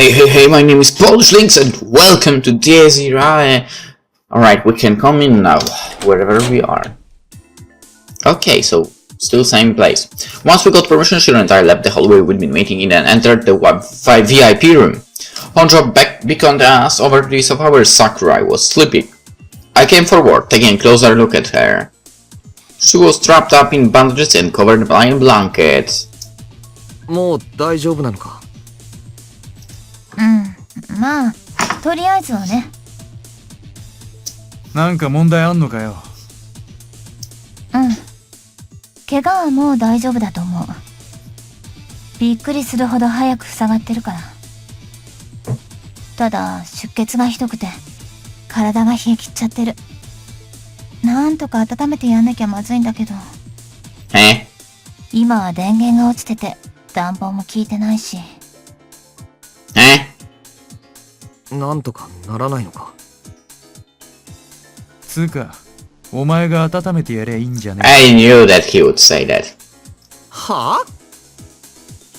Hey, my name is PolishLynx and welcome to this irae. Alright, we can come in now, wherever we are. Okay, so, still same place. Once we got permission, Shiro and I left the hallway we'd been waiting in and entered the VIP room. Honjo beckoned us over to the sofa where Sakurai was sleeping. I came forward, taking a closer look at her. She was wrapped up in bandages and covered by a blanket. もう大丈夫なのか? まあ、とりあえずはね。なんか問題あんのかよ。怪我はもう大丈夫だと思う。びっくりするほど早く塞がってるから。ただ、出血がひどくて、体が冷え切っちゃってる。なんとか温めてやんなきゃまずいんだけど。今は電源が落ちてて、暖房も効いてないし。なんとかならないのか。つうか、お前が温めてやりゃいいんじゃねえ。I knew that he would say that. はあ?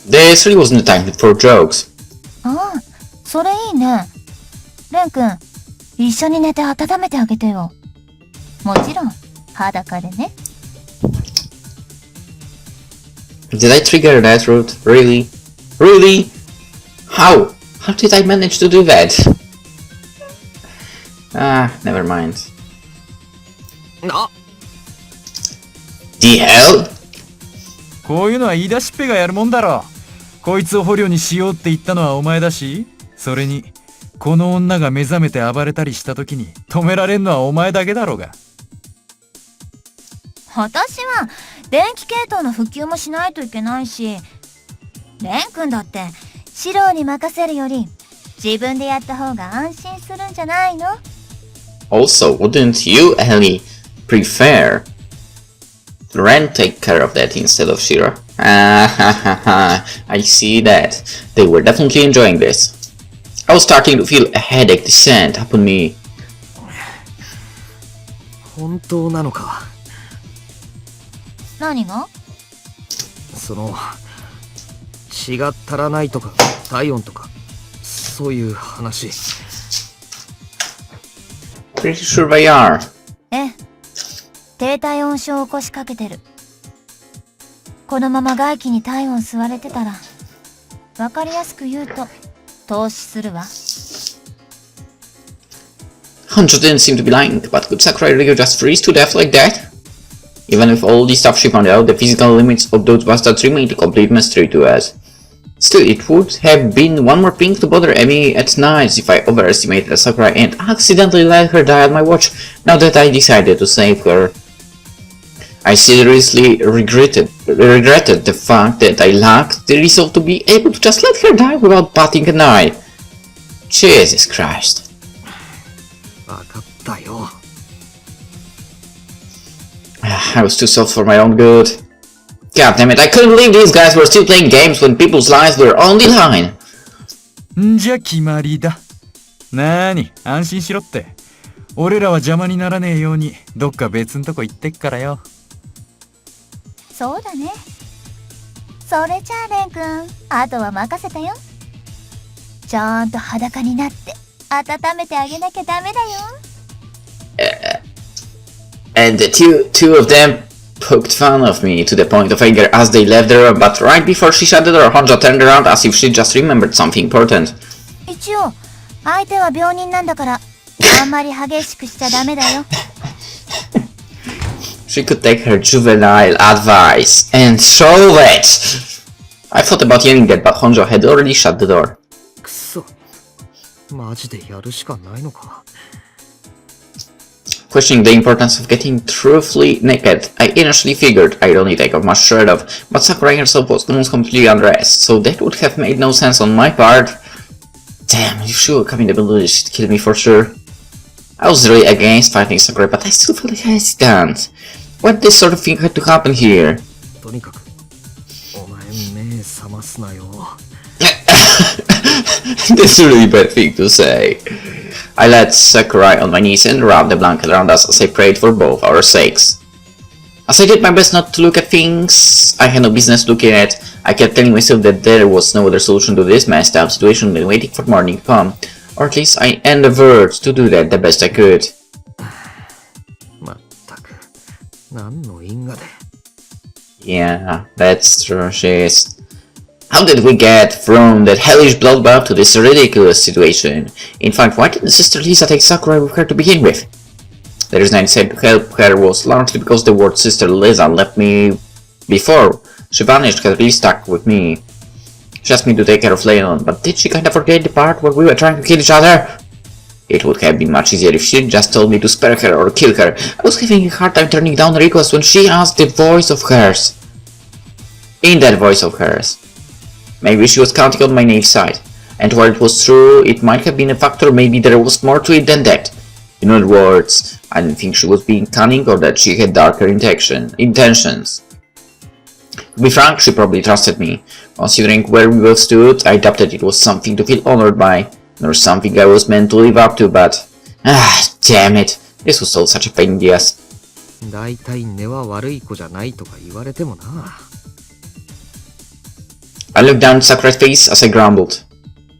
This really wasn't the time for jokes. ああ、それいいね。レン君、一緒に寝て温めてあげてよ。もちろん、裸でね。Did I trigger that route? Really? Really? How? How did I manage to do that? Never mind. The hell? こういうのは言い出しっぺがやるもんだろ。こいつを捕虜にしようって言ったのはお前だし、それに、この女が目覚めて暴れたりした時に止められんのはお前だけだろうが。私は電気系統の復旧もしないといけないし、レン君だってシローに任せるより自分でやった方が安心するんじゃないの? Also, wouldn't you, Ellie, prefer Ren take care of that instead of Shira? I see that. They were definitely enjoying this. I was starting to feel a headache descend upon me. 本当なのか。何が? その血が足らないとか体温とかそういう話。Pretty sure they are. ええ、低体温症を起こしかけてる。このまま外気に体温吸われてたら、わかりやすく言うと凍死するわ。Honjo didn't seem to be lying, but could Sakurai really just freeze to death like that? Even with all the stuff she found out, the physical limits of those bastards remained a complete mystery to us. Still, it would have been one more thing to bother me at night if I overestimated Sakurai and accidentally let her die on my watch, now that I decided to save her. I seriously regretted the fact that I lacked the resolve to be able to just let her die without batting an eye. Jesus Christ. わかったよ。I was too soft for my own good. God damn it, I couldn't believe these guys were still playing games when people's lives were on the line. んじゃ決まりだ。なーに、安心しろって。俺らは邪魔にならねえようにどっか別んとこ行ってっからよ。そうだね。それじゃあレン君、あとは任せたよ。ちゃんと裸になって温めてあげなきゃダメだよ。And the two of them poked fun of me to the point of anger as they left the room, but right before she shut the door, Honjo turned around as if she just remembered something important. 一応、相手は病人なんだから、あんまり激しくしちゃダメだよ。She could take her juvenile advice and show it! I thought about yelling that, but Honjo had already shut the door. くそ。マジでやるしかないのか。Questioning the importance of getting truthfully naked, I initially figured I'd only take off my shirt off, but Sakurai herself was almost completely undressed, so that would have made no sense on my part. Damn, if she would come in the building, she'd kill me for sure. I was really against fighting Sakurai, but I still felt hesitant. Why did this sort of thing have to happen here? とにかく、お前目覚ますなよ。That's a really bad thing to say. I laid Sakurai on my knees and wrapped the blanket around us as I prayed for both our sakes. As I did my best not to look at things I had no business looking at, I kept telling myself that there was no other solution to this messed up situation than waiting for morning to come. Or at least I endeavored to do that the best I could. まったく何の因果で Yeah, that's true, she's... How did we get from that hellish bloodbath to this ridiculous situation? In fact, why didn't Sister Lisa take Sakurai with her to begin with? The reason I decided to help her was largely because the word Sister Lisa left me before she vanished had really stuck with me. She asked me to take care of Leon, but did she kinda forget the part where we were trying to kill each other? It would have been much easier if she'd just told me to spare her or kill her. I was having a hard time turning down a request when she asked the voice of hers. In that voice of hers. Maybe she was counting on my naive side, and while it was true, it might have been a factor, maybe there was more to it than that. In other words, I didn't think she was being cunning or that she had darker intentions. To be frank, she probably trusted me. Considering where we both stood, I doubted it was something to feel honored by, nor something I was meant to live up to, but... damn it, this was all such a pain in the ass. だいたい根は悪い子じゃないとか言われてもな I looked down at Sakurai's face as I grumbled.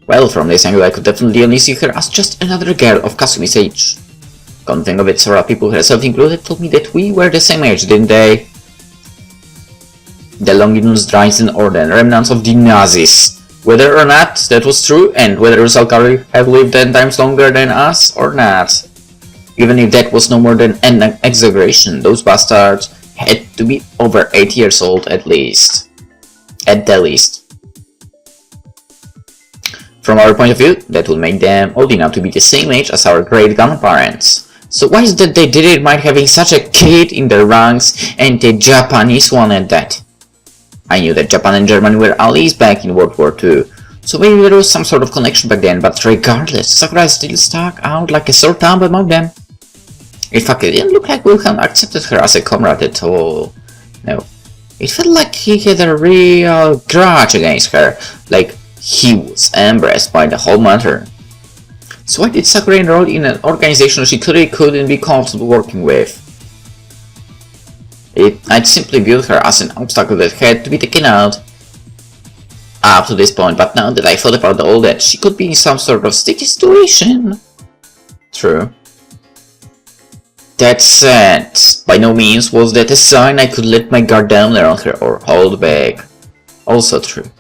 Well, from this angle I could definitely only see her as just another girl of Kasumi's age. Come to think of it, several people, herself included, told me that we were the same age, didn't they? The Longinus, Dryzen Order, remnants of the Nazis. Whether or not that was true, and whether Salkari have lived 10 times longer than us or not. Even if that was no more than an exaggeration, those bastards had to be over 8 years old at least. At the least. From our point of view, that would make them old enough to be the same age as our great-grandparents. So why is that they didn't mind having such a kid in their ranks, and the Japanese one at that? I knew that Japan and Germany were allies back in World War II, so maybe there was some sort of connection back then, but regardless, Sakurai still stuck out like a sore thumb among them. In fact, it didn't look like Wilhelm accepted her as a comrade at all. No. It felt like he had a real grudge against her, like he was embarrassed by the whole matter. So why did Sakurai enroll in an organization she clearly couldn't be comfortable working with? I'd simply viewed her as an obstacle that had to be taken out up to this point, but now that I thought about all that, she could be in some sort of sticky situation. True. That said, by no means was that a sign I could let my guard down around her or hold back. Also true.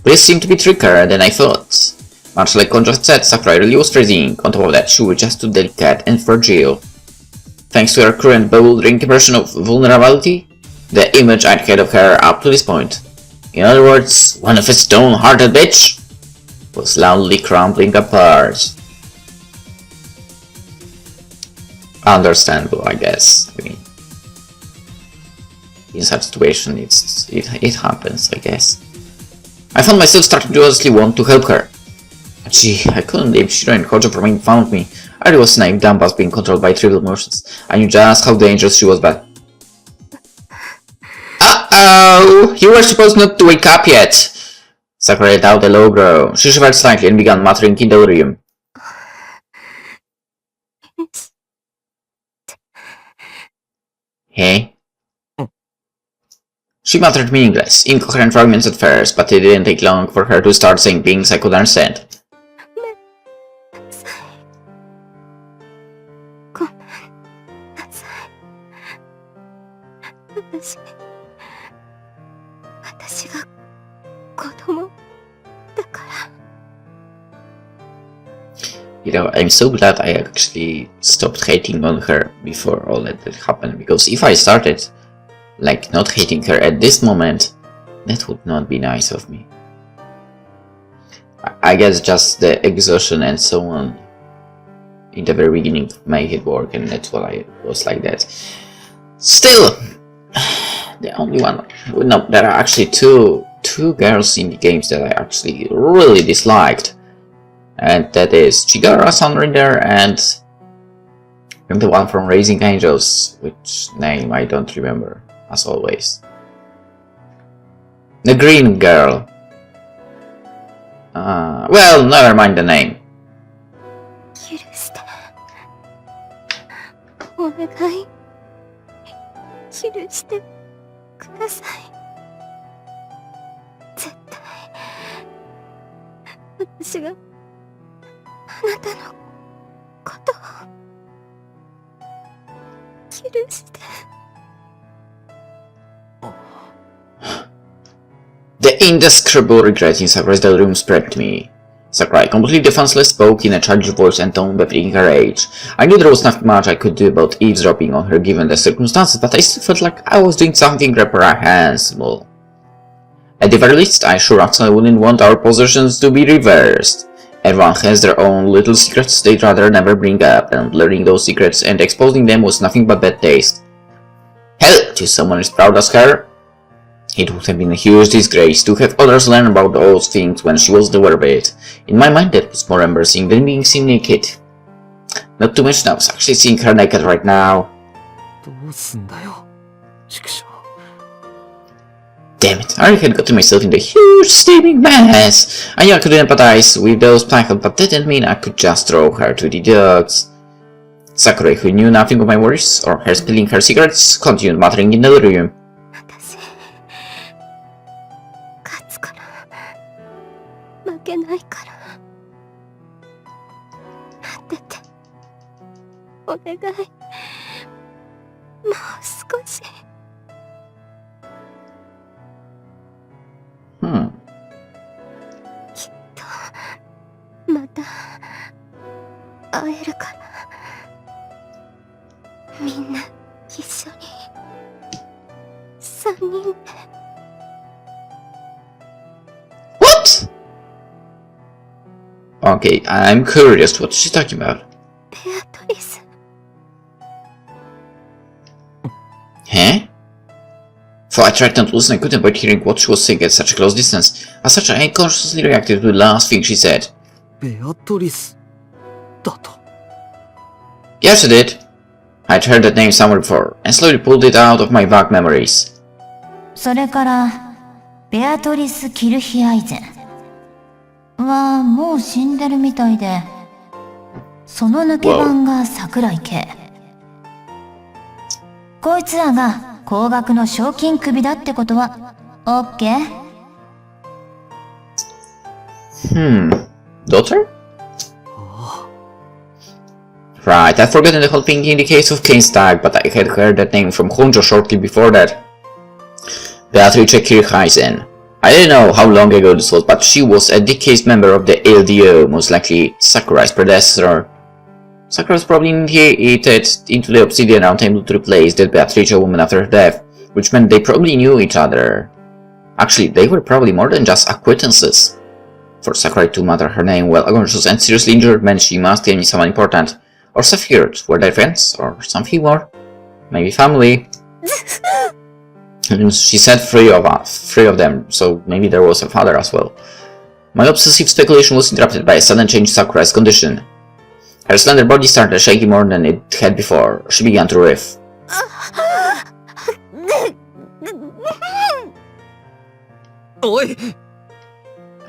This seemed to be trickier than I thought. Much like Konjo said, Sakurai really was freezing. On top of that, she was just too delicate and fragile. Thanks to her current bewildering impression of vulnerability, the image I'd had of her up to this point, in other words, one of a stone-hearted bitch, was loudly crumbling apart. Understandable, I guess. I mean, in such situation, it happens, I guess. I found myself starting to honestly want to help her. Gee, I couldn't leave Shiro and Kojo from making fun of me. I was naive dumb as being controlled by trivial emotions. I knew just how dangerous she was, but... Uh-oh! You were supposed not to wake up yet! Sakura let out a low groan. She shivered slightly and began muttering in delirium. Hey? She muttered meaningless, incoherent fragments at first, but it didn't take long for her to start saying things I could understand. You know, I'm so glad I actually stopped hating on her before all that happened, because if I started, like, not hating her at this moment, that would not be nice of me. I guess just the exhaustion and so on in the very beginning made it work, and that's why I was like that. Still, the only one... No, there are actually two girls in the games that I actually really disliked. And that is Chigara Sunrider and the one from Raising Angels, which name I don't remember, as always. The green girl. Well, never mind the name. 許してください。絶対私があなたのことを許して。The indescribable regret in Sakura's room spread to me. Sakurai, completely defenseless, spoke in a childish voice and tone befitting her age. I knew there was not much I could do about eavesdropping on her given the circumstances, but I still felt like I was doing something reprehensible. At the very least, I sure actually wouldn't want our positions to be reversed. Everyone has their own little secrets they'd rather never bring up, and learning those secrets and exposing them was nothing but bad taste. Hell, to someone as proud as her, it would have been a huge disgrace to have others learn about those things when she wasn't aware of it. In my mind, that was more embarrassing than being seen naked. Not to mention I was actually seeing her naked right now. Damn it, I had gotten myself in a huge steaming mess. I knew I could empathize with those people, but that didn't mean I could just throw her to the dogs. Sakurai, who knew nothing of my worries or her spilling her secrets, continued muttering in the room. 負けないから待っててお願いもう少しきっとまた会えるからみんな一緒に3人で What? Okay, I'm curious what she's talking about. Beatrice. Huh? For I tried not to listen, I couldn't avoid hearing what she was saying at such a close distance. As such, I unconsciously reacted to the last thing she said. Beatrice. だと。 Yes, I did. I'd heard that name somewhere before, and slowly pulled it out of my vague memories. それから、ベアトリス・キルヒアイゼンはもう死んでるみたいで、その抜け番が桜井圭。こいつらが高額の賞金首だってことは、オッケー？ Daughter? Right, I'd forgotten the whole thing in the case of Kane's tag, but I had heard that name from Honjo shortly before that. Beatrice Kirchheisen. I didn't know how long ago this was, but she was a decayed member of the LDO, most likely Sakurai's predecessor. Sakura was probably initiated into the Obsidian Round Table to replace that Beatrice woman after her death, which meant they probably knew each other. Actually, they were probably more than just acquaintances. For Sakurai to mutter her name while unconscious and seriously injured meant she must be someone important. Or Sephiroth, were they friends, or something more? Maybe family. She said three of them, so maybe there was a father as well. My obsessive speculation was interrupted by a sudden change in Sakura's condition. Her slender body started shaking more than it had before. She began to writhe.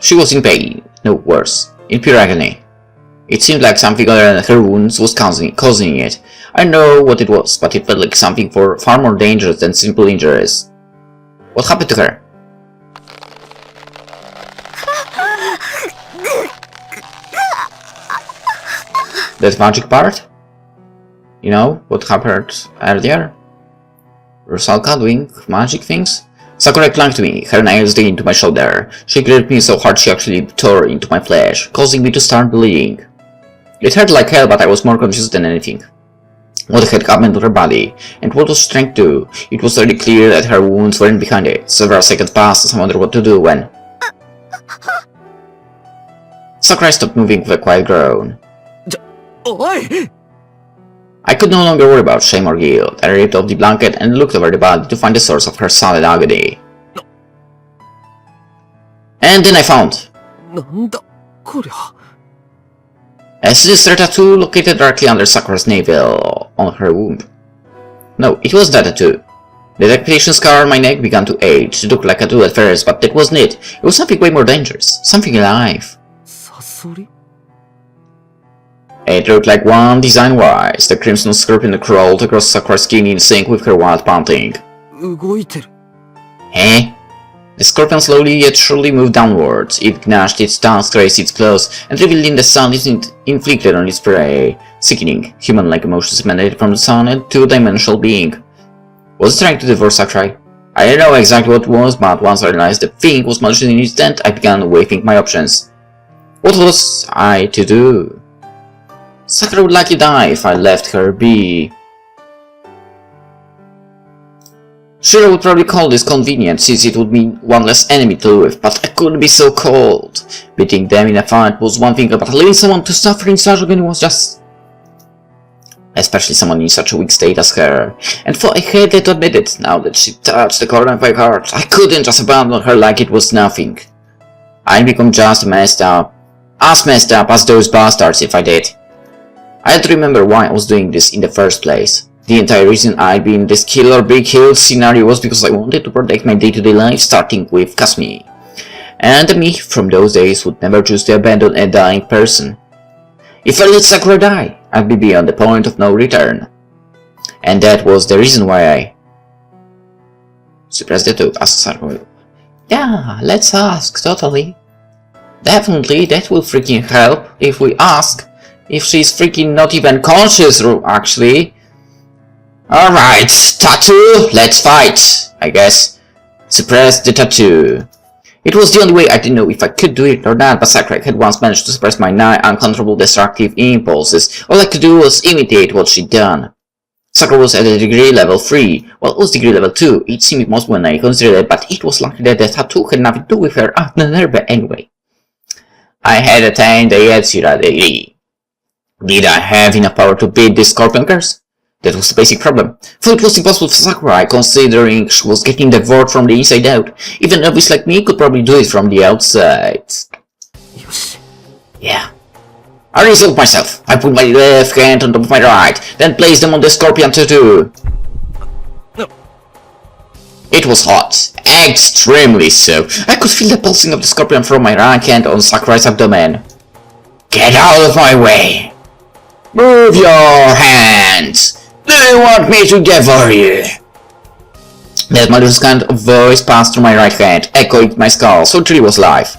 She was in pain, no worse, in pure agony. It seemed like something other than her wounds was causing it. I know what it was, but it felt like something far more dangerous than simple injuries. What happened to her? That magic part? You know, what happened earlier? Rusalka doing magic things? Sakurai clung to me, her nails digging into my shoulder. She gripped me so hard she actually tore into my flesh, causing me to start bleeding. It hurt like hell, but I was more confused than anything. What had happened to her body, and what was strength to? It was already clear that her wounds weren't behind it. Several seconds passed as I wondered what to do when... Sakurai stopped moving with a quiet groan. I could no longer worry about shame or guilt. I ripped off the blanket and looked over the body to find the source of her silent agony. And then I found... a sinister tattoo located directly under Sakura's navel on her womb. No, it wasn't a tattoo. The decapitation scar on my neck began to age. It looked like a tattoo at first, but that wasn't it. It was something way more dangerous. Something alive. It looked like one design-wise. The crimson scorpion crawled across Sakura's skin in sync with her wild panting. 動いてる。 Eh? The scorpion slowly yet surely moved downwards. It gnashed its tongue, raised its claws, and revealed in the sound it inflicted on its prey. Sickening, human-like emotions emanated from the sun and two-dimensional being. Was it trying to devour Sakurai? I didn't know exactly what it was, but once I realized the thing was malicious in its intent, I began weighing my options. What was I to do? Sakura would likely die if I left her be. Sure, I would probably call this convenient, since it would mean one less enemy to live with, but I couldn't be so cold. Beating them in a fight was one thing, but leaving someone to suffer in such agony was just... Especially someone in such a weak state as her. And for I hated to admit it, now that she touched the corner of my heart, I couldn't just abandon her like it was nothing. I'd become just as messed up as those bastards if I did. I had to remember why I was doing this in the first place. The entire reason I'd be in this kill or be killed scenario was because I wanted to protect my day-to-day life, starting with Kasumi. And the me from those days would never choose to abandon a dying person. If I let Sakura die, I'd be beyond the point of no return. And that was the reason why I suppressed the two, asked Sakura. Yeah, let's ask, totally. Definitely, that will freaking help if we ask. If she's freaking not even conscious, actually. Alright, tattoo, let's fight, I guess. Suppress the tattoo. It was the only way I didn't know if I could do it or not, but Sakura had once managed to suppress my nigh uncontrollable destructive impulses. All I could do was imitate what she'd done. Sakura was at a degree level 3, well it was degree level 2, it seemed impossible when I considered it, but it was lucky that the tattoo had nothing to do with her but anyway. I had attained the Yatsura degree. Did I have enough power to beat this scorpion curse? That was the basic problem, for it was impossible for Sakurai, considering she was getting devoured from the inside out. Even a novice like me could probably do it from the outside. Yosh. Yeah. I resolved myself. I put my left hand on top of my right, then placed them on the scorpion tattoo. No. It was hot. Extremely so. I could feel the pulsing of the scorpion from my right hand on Sakurai's abdomen. Get out of my way! Move your hands! Do you want me to devour you? That malicious kind of voice passed through my right hand, echoing my skull, so it really was live.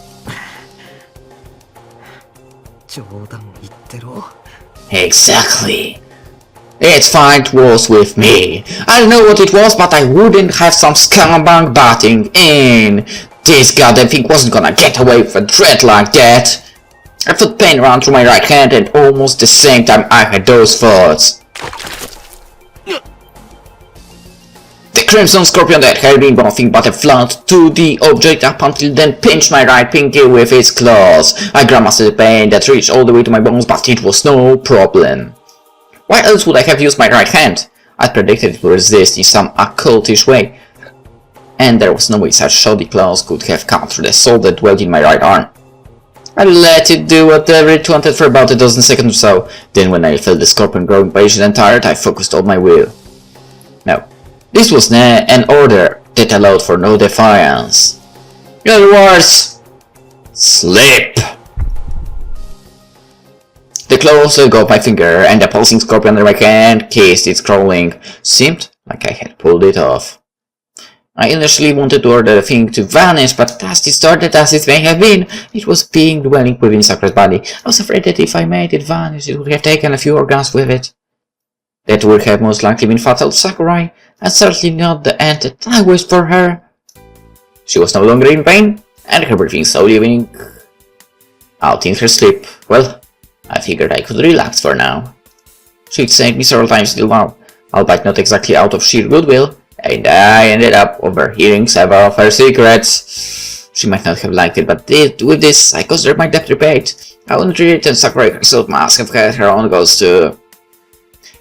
冗談言ってろ。 Exactly. Its fight was with me. I don't know what it was, but I wouldn't have some scumbag batting in. This goddamn thing wasn't gonna get away with a threat like that. I felt pain run through my right hand, and almost the same time I had those thoughts. The crimson scorpion that had been nothing but a flood to the object up until then pinched my right pinky with its claws. I grimaced the pain that reached all the way to my bones, but it was no problem. Why else would I have used my right hand? I predicted it would resist in some occultish way, and there was no way such shoddy claws could have cut through the soul that dwelt in my right arm. I let it do whatever it wanted for about a dozen seconds or so, then when I felt the scorpion growing patient and tired, I focused all my will. No, this was an order that allowed for no defiance. In other words, sleep! The claws let go of my finger, and the pulsing scorpion under my hand kissed its crawling. Seemed like I had pulled it off. I initially wanted to order the thing to vanish, but as distorted as it may have been, it was being dwelling within Sakura's body. I was afraid that if I made it vanish, it would have taken a few organs with it. That would have most likely been fatal to Sakurai, and certainly not the end that I wished for her. She was no longer in pain, and her breathing slowly evening out in her sleep. Well, I figured I could relax for now. She'd saved me several times till now, albeit not exactly out of sheer goodwill, and I ended up overhearing several of her secrets. She might not have liked it, but with this, I considered my debt repaid. I wouldn't return Sakurai herself must have had her own goals too.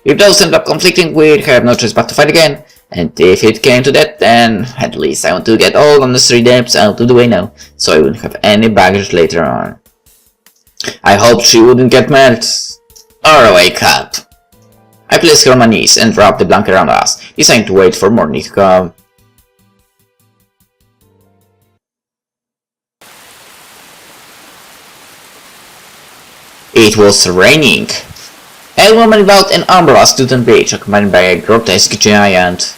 If those end up conflicting, we'd have no choice but to fight again. And if it came to that, then at least I want to get all unnecessary debts out of the way now, so I wouldn't have any baggage later on. I hoped she wouldn't get mad or wake up. I placed her on my knees and wrapped the blanket around us, deciding to wait for morning to come. It was raining. A woman without an umbrella stood on the bridge, accompanied by a grotesque giant.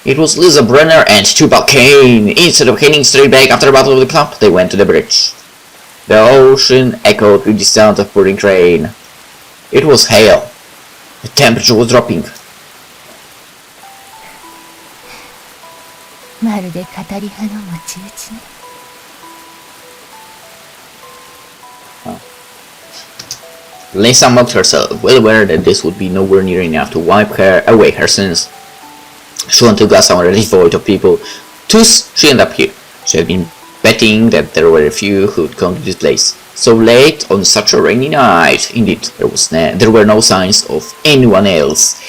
It was Lisa Brenner and Tubal Cain. Instead of heading straight back after the Battle of the Club, they went to the bridge. The ocean echoed with the sound of pouring rain. It was hail. The temperature was dropping. まるで語り派のムチ打ちね。Lisa mocked herself, well aware that this would be nowhere near enough to wipe away her sins. She went to go somewhere devoid of people. Thus, she ended up here. She had been betting that there were a few who would come to this place. So late on such a rainy night. Indeed, there were no signs of anyone else.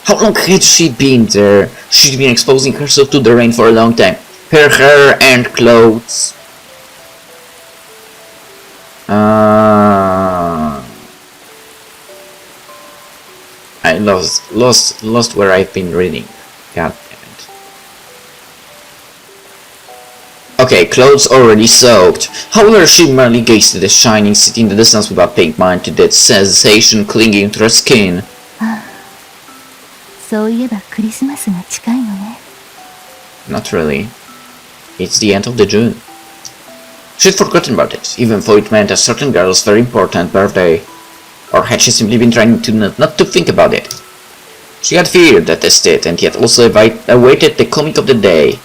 How long had she been there? She'd been exposing herself to the rain for a long time. Her hair and clothes. I lost where I've been reading. God damn it. Okay, clothes already soaked. However, she merely gazed at the shining city in the distance without paying mind to that sensation clinging to her skin. そういえばクリスマスが近いのね。Not really. It's the end of the June. She'd forgotten about it, even though it meant a certain girl's very important birthday. Or had she simply been trying to not to think about it? She had feared that estate and yet also awaited the coming of the day.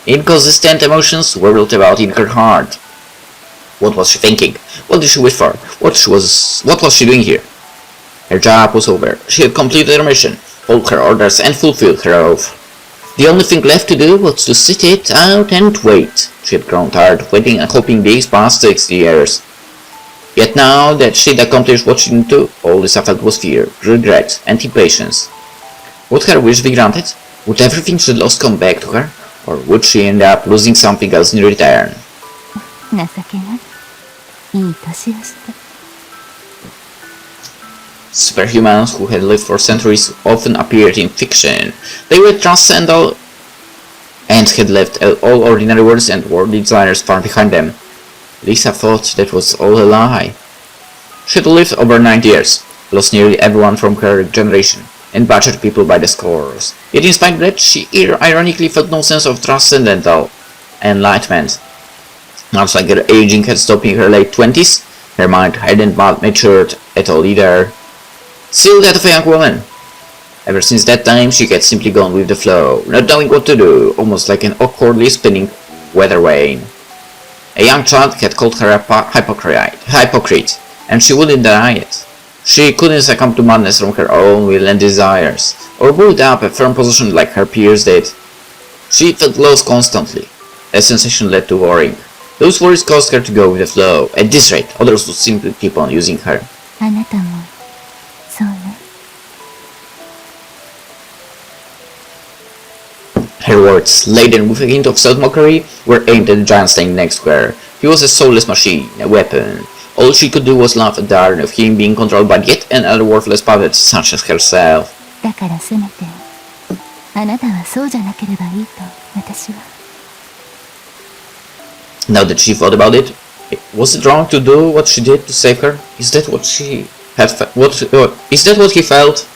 Inconsistent emotions whirled about in her heart. What was she thinking? What did she wish for? What was she doing here? Her job was over. She had completed her mission, followed her orders and fulfilled her oath. The only thing left to do was to sit it out and wait. She had grown tired of waiting and hoping these past 60 years. Yet now that she'd accomplished what she needed to, all Lisa felt was fear, regret, and impatience. Would her wish be granted? Would everything she'd lost come back to her? Or would she end up losing something else in return? 情けない。いい年をして。Superhumans who had lived for centuries often appeared in fiction. They were transcendental and had left all ordinary words and worldly desires far behind them. Lisa thought that was all a lie. She had lived over 90 years, lost nearly everyone from her generation, and butchered people by the scores. Yet in spite of that, she ironically felt no sense of transcendental enlightenment. Much like her aging had stopped in her late 20s, her mind hadn't matured at all either. Still that of a young woman. Ever since that time, she had simply gone with the flow, not knowing what to do, almost like an awkwardly spinning weather vane. A young child had called her a hypocrite, and she wouldn't deny it. She couldn't succumb to madness from her own will and desires, or build up a firm position like her peers did. She felt lost constantly. A sensation led to worrying. Those worries caused her to go with the flow. At this rate, others would simply keep on using her. あなたも、そうね。Her words, laden with a hint of self-mockery, were aimed at the giant standing next to her. He was a soulless machine, a weapon. All she could do was laugh at the irony of him being controlled by yet another worthless puppet such as herself. だからせめて、あなたはそうじゃなければいいと、私は。Now that she thought about it, was it wrong to do what she did to save her? Is that what she had is that what he felt?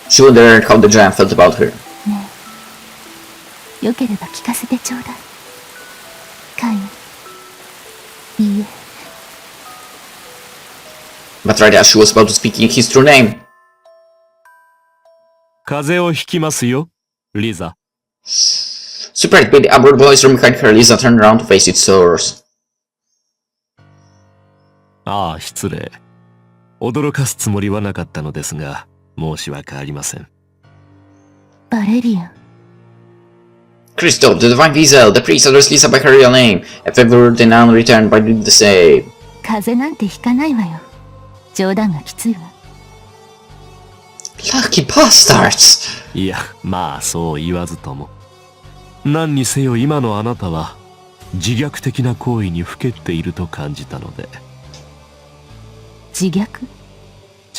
She wondered how the giant felt about her. ねえ、よければ聞かせてちょうだい。カイン。いいえ。But right as she was about to speak his true name, 風邪をひきますよ、リザ。 surprised by the upward voice from behind her, Lisa turned around to face its source. ああ、失礼。驚かすつもりはなかったのですが、申し訳ありません。バレリアン。 Christoph, the divine Wiesel, the priest addressed Lisa by her real name. A favor the nun returned by doing the same. 風邪なんてひかないわよ。冗談がきついわ。Lucky bastards! いや、まあそう言わずとも。何にせよ今のあなたは自虐的な行為にふけっていると感じたので。自虐？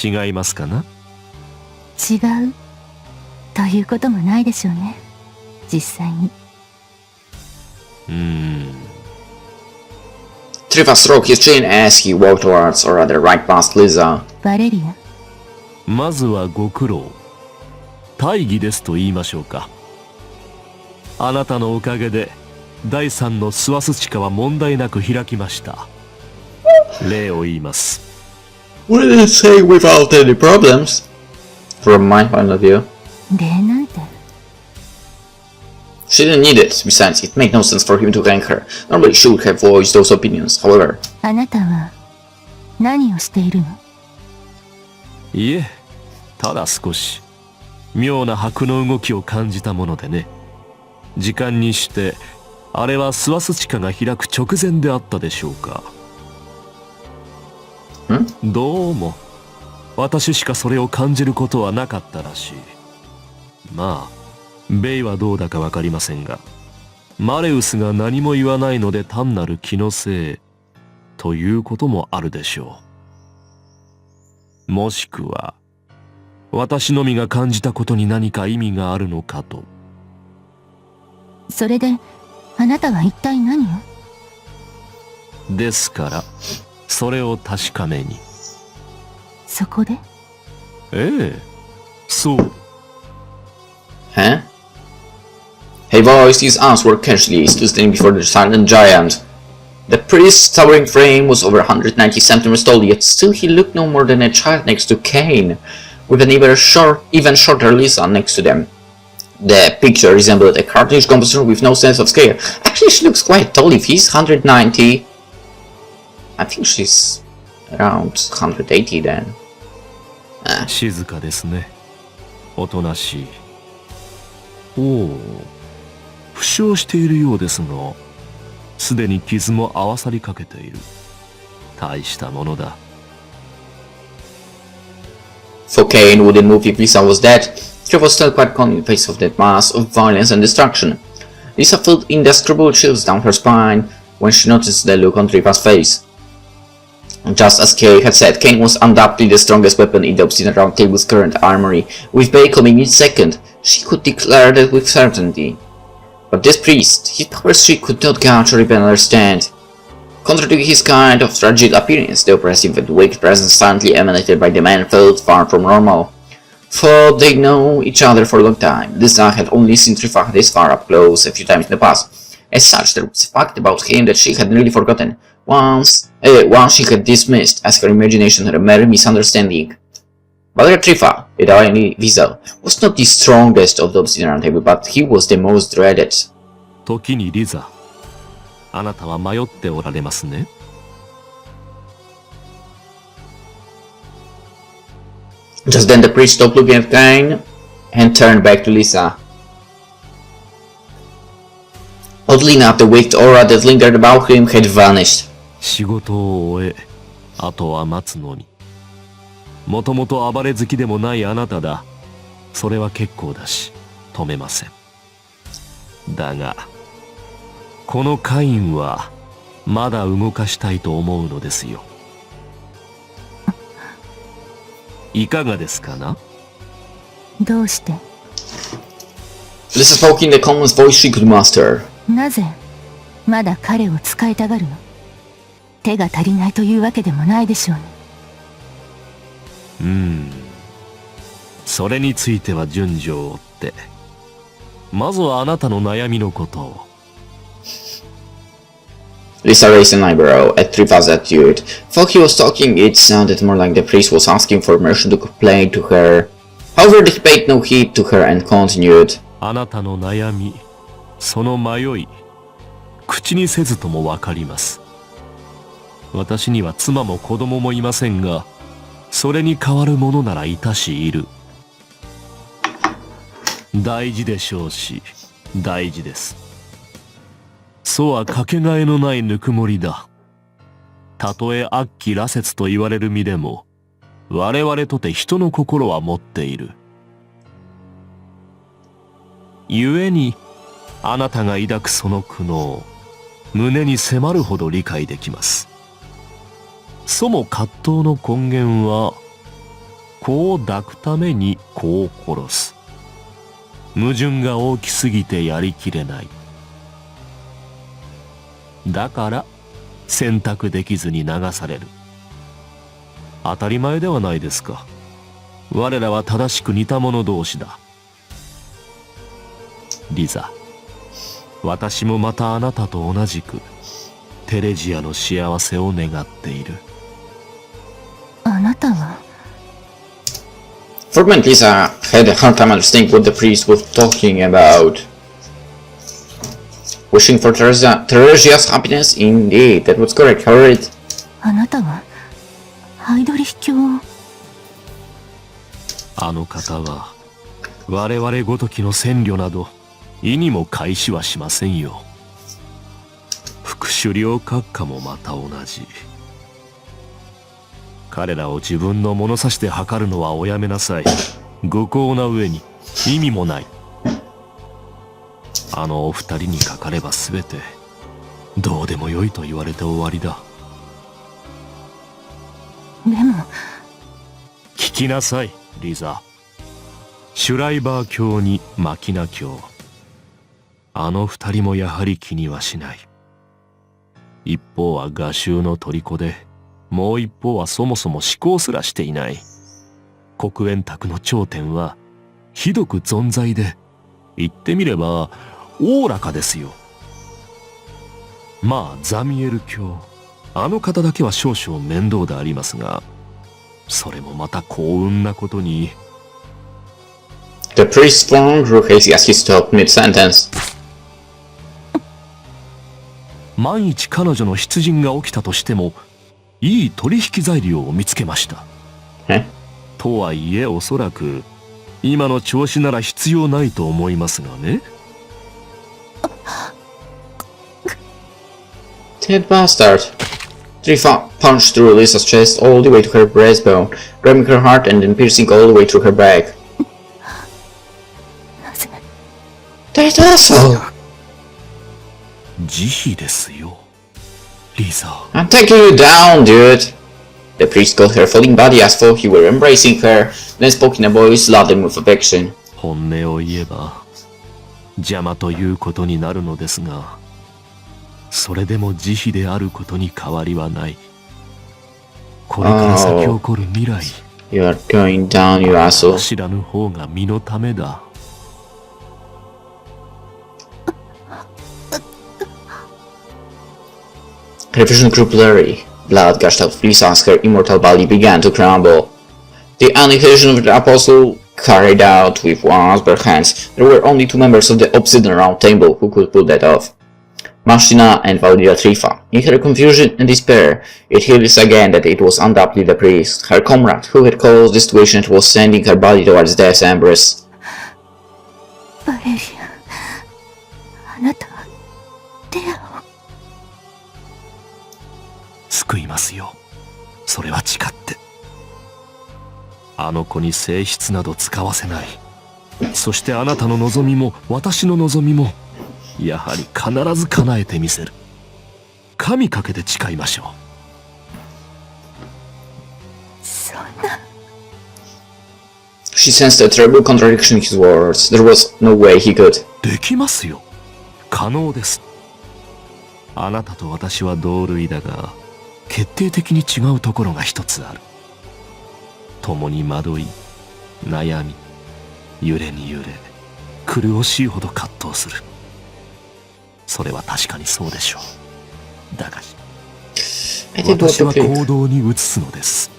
違いますかな？違うということもないでしょうね、実際に。Trifa stroked his chin as he walked towards, or rather right past Lisa. バレリア、まずはご苦労。大義ですと言いましょうか。あなたのおかげで第3のスワスチカは問題なく開きました。礼を言います。What did it say without any problems? From my point of view. 礼なんて。She didn't need it. Besides, it made no sense for him to thank her. Normally she would have voiced those opinions. However, あなたは何をしているの？いえ、ただ少し妙な拍の動きを感じたものでね。時間にしてあれはスワスチカが開く直前であったでしょうか。どうも私しかそれを感じることはなかったらしい。まあベイはどうだかわかりませんが、マレウスが何も言わないので単なる気のせいということもあるでしょう。もしくは私のみが感じたことに何か意味があるのかと。それであなたは一体何を？ですからそれを確かめに。そこで？ええ、そう。huh? He voiced his answer casually, still standing before the silent giant. The priest's towering frame was over 190 centimeters tall, yet still he looked no more than a child next to Cain, with an even shorter Lisa next to them. The picture resembled a cartoonish composer with no sense of scale. Actually, she looks quite tall if he's 190. I think she's around 180 then. 静かですね。おとなしい。おお、負傷しているようですが、すでに傷も合わさりかけている。大したものだ。For Cain wouldn't move if Lisa was dead. She was still quite calm in the face of that mass of violence and destruction. Lisa felt indescribable chills down her spine when she noticed the look on Trifa's face. Just as Kay had said, Cain was undoubtedly the strongest weapon in the Obsidian Round Table's current armory. With Bay coming each second, she could declare that with certainty. But this priest, his powers she could not gauge or even understand. Contrary to his kind of tragic appearance, the oppressive and wicked presence silently emanated by the man felt far from normal. For they know each other for a long time. Lisa had only seen Trifa this far up close a few times in the past. As such, there was a fact about him that she had nearly forgotten. Once she had dismissed as her imagination had a mere misunderstanding. Valera Trifa, without any visa, was not the strongest of the Obsidian Round Table, but he was the most dreaded. 時にリザ、あなたは迷っておられますね。Just then the priest stopped looking at Cain and turned back to Lisa. Oddly enough, the wicked aura that lingered about him had vanished. 仕事を終え、あとは待つのみ。もともと暴れ好きでもないあなただ。それは結構だし、止めません。だが、このカインはまだ動かしたいと思うのですよ。いかがですかな？どうして？ Lisa spoke in the calmest voice she could master. なぜまだ彼を使いたがるの？手が足りないというわけでもないでしょうね。それについては順序を追って、まずはあなたの悩みのことを。Lisa raised an eyebrow at Trifa's attitude. Thought he was talking, it sounded more like the priest was asking for permission to complain to her. However, he paid no heed to her and continued. あなたの悩み、その迷い、口にせずともわかります。私には妻も子供もいませんが、それに代わるものならいたしいる。大事でしょうし、大事です。そうはかけがえのないぬくもりだ。たとえ悪鬼羅刹と言われる身でも、我々とて人の心は持っている。故に、あなたが抱くその苦悩、胸に迫るほど理解できます。そも葛藤の根源は、子を抱くために子を殺す。矛盾が大きすぎてやりきれない。だから選択できずに流される。当たり前ではないですか。我らは正しく似た者同士だ。リザ、私もまたあなたと同じくテレジアの幸せを願っている。あなたは For a moment, Lisa had a hard time understanding what the priest was talking about. Wishing for Teresia's happiness? Indeed, that was correct. However, あなたはハイドリヒ教をあの方は我々ごときの占領など意にも介しはしませんよ。副首領閣下もまた同じ。彼らを自分の物差しで測るのはおやめなさい。愚行な上に意味もない。あのお二人にかかれば全てどうでもよいと言われて終わりだ。でも聞きなさい、リザ。シュライバー卿にマキナ卿、あの二人もやはり気にはしない。一方は画集の虜で、もう一方はそもそも思考すらしていない。黒煙卓の頂点はひどく存在で、言ってみればおおらかですよ。まあザミエル卿、あの方だけは少々面倒でありますが、それもまた幸運なことに。 the priest's form grew hazy as he stopped mid-sentence. 万一彼女の出陣が起きたとしてもいい取引材料を見つけました。とはいえおそらく今の調子なら必要ないと思いますがね。That bastard! Trifa punched through Lisa's chest all the way to her breastbone, grabbing her heart and then piercing all the way through her back. なぜ That asshole! 慈悲ですよ、リザ。 I'm taking you down, dude! The priest caught her falling body as though he were embracing her, then spoke in a voice loud and with affection. 本音を言えば邪魔ということになるのですが、それでも慈悲であることに変わりはない。これから先起こる未来、You are going down, you asshole. 知らぬ方が身のためだ。Her vision grew blurry. Blood gushed out of Lisa as her immortal body began to crumble. The annihilation of the apostle carried out with one's bare hands. There were only two members of the Obsidian Round Table who could pull that off. Mashina and Valdia Trifa. In her confusion and despair, it hit Lisa again that it was undoubtedly the priest, her comrade, who had caused the situation and was sending her body towards death's embrace. バレリア、あなたはデアを救いますよ。それは誓って。あの子に性質など使わせない。そしてあなたの望みも私の望みもやはり必ず叶えてみせる。神かけて誓いましょう。そんな She sensed a terrible contradiction in his words. There was no way he could. できますよ。可能です。あなたと私は同類だが、決定的に違うところが一つある。共に惑い、悩み、揺れに揺れ、苦しいほど葛藤する。それは確かにそうでしょう。だが、私は行動に移すのです。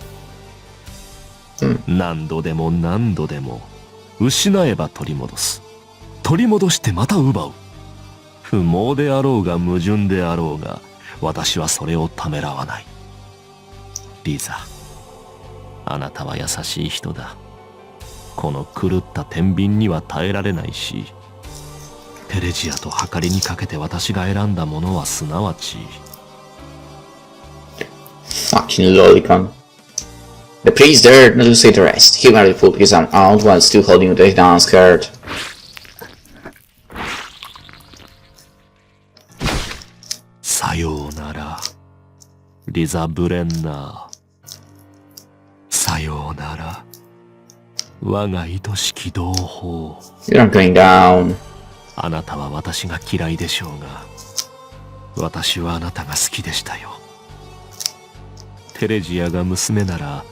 何度でも何度でも、失えば取り戻す。取り戻してまた奪う。不毛であろうが矛盾であろうが、私はそれをためらわない。リザ、あなたは優しい人だ。この狂った天秤には耐えられないし、テレジアと計りにかけて私が選んだものはすなわち Fucking lolicon. The priest dared not to say the rest. He merely pulled his arm out while still holding the down skirt. さようなら、リザ・ブレンナー。さようなら、我が愛しき同胞。 You're not going down. あなたは私が嫌いでしょうが、私はあなたが好きでしたよ。テレジアが娘なら、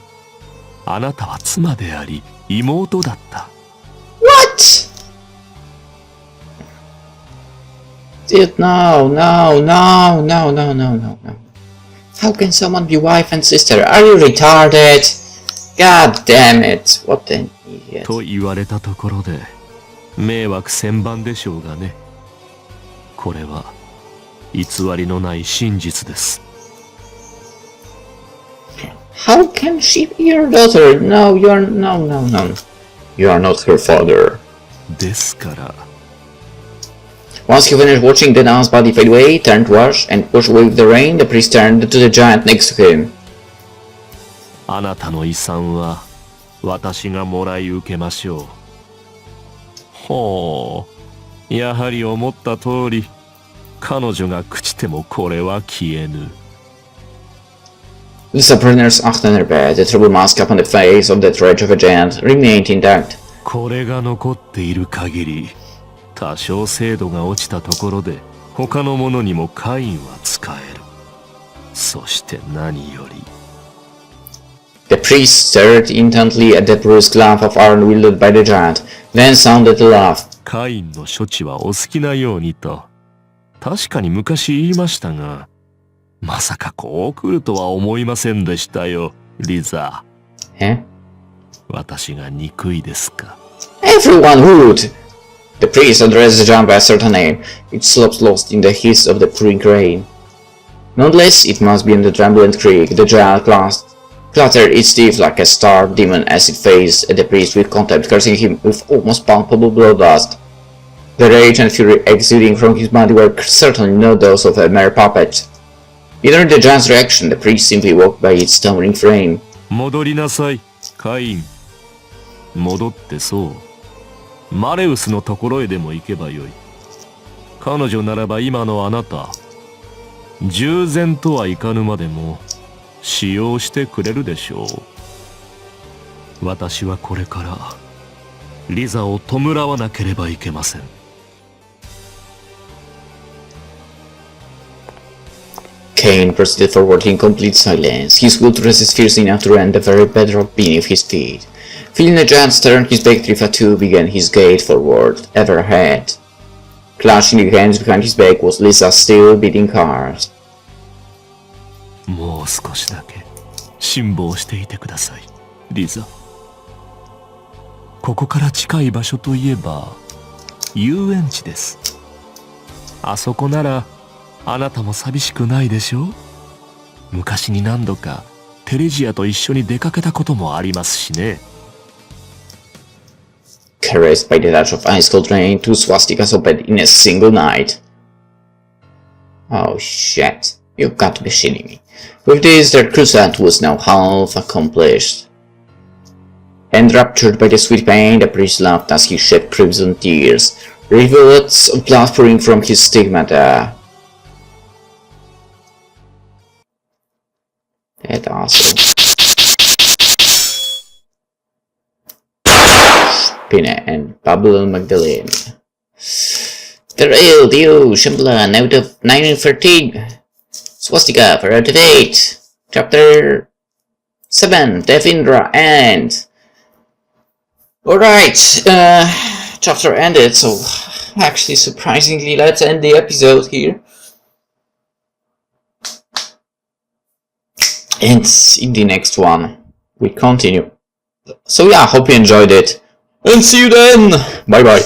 あなたは妻であり、妹だった。What? Dude, no. How can someone be wife and sister? Are you retarded? God damn it. What an idiot. と言われたところで、迷惑千万でしょうがね。これは、偽りのない真実です。How can she be your daughter? No. You are not her father. ですから。Once he finished watching the dance body fade away, turned to wash, and pushed away with the rain, the priest turned to the giant next to him. あなたの遺産は私がもらい受けましょう。ほう、やはり思った通り、彼女が朽ちてもこれは消えぬ。The subprisoner asked on her bed, the troubled mask upon the face of the treasure of a giant remained intact. これが残っている限り、多少精度が落ちたところで他のものにもカインは使える。そして何より。The priest stared intently at the bruised glove of iron wielded by the giant, then sounded a laugh. カインの処置はお好きなようにと、確かに昔言いましたが、まさかこう来るとは思いませんでしたよ、リザ。私が憎いですか。Everyone would! The priest addressed the giant by a certain name, its slopes lost in the hiss of the pouring rain. Nonetheless, it must be in the trembling creek. The giant clattered its teeth like a starved demon as it faced at the priest with contempt, cursing him with almost palpable bloodlust. The rage and fury exuding from his body were certainly not those of a mere puppet. Either the giant's reaction, the priest simply walked by its stammering frame. 戻りなさい、カイン。戻ってそう。マレウスのところへでも行けばよい。彼女ならば今のあなた、従前とはいかぬまでも使用してくれるでしょう。私はこれからリザを弔わなければいけません。Cain proceeded forward in complete silence. His will to resist fierce enough to rend the very bedrock beneath his feet. Feeling the giant turn his back, Trifatu began his gait forward, ever ahead. Clutching the hands behind his back was Lisa's still beating heart. もう少しだけ辛抱していてください、リザ。ここから近い場所といえば遊園地です。あそこならあなたも寂しくないでしょう。昔に何度かテレジアと一緒に出かけたこともありますしね。Caressed by the touch of ice-cold rain, 2 Swastikas opened in a single night. Oh shit, you've got to be shitting me. With this, their crusade was now half accomplished. Enraptured by the sweet pain, the priest laughed as he shed crimson tears, rivulets of blood pouring from his stigmata. That asshole. Spinner and Pablo Magdalene. The real Dio Shambhala out of 1913. Swastika for out of 8. Chapter 7. Devindra and... Alright, chapter ended, so actually surprisingly let's end the episode here. And in the next one, we continue. So yeah, hope you enjoyed it. And see you then! Bye bye.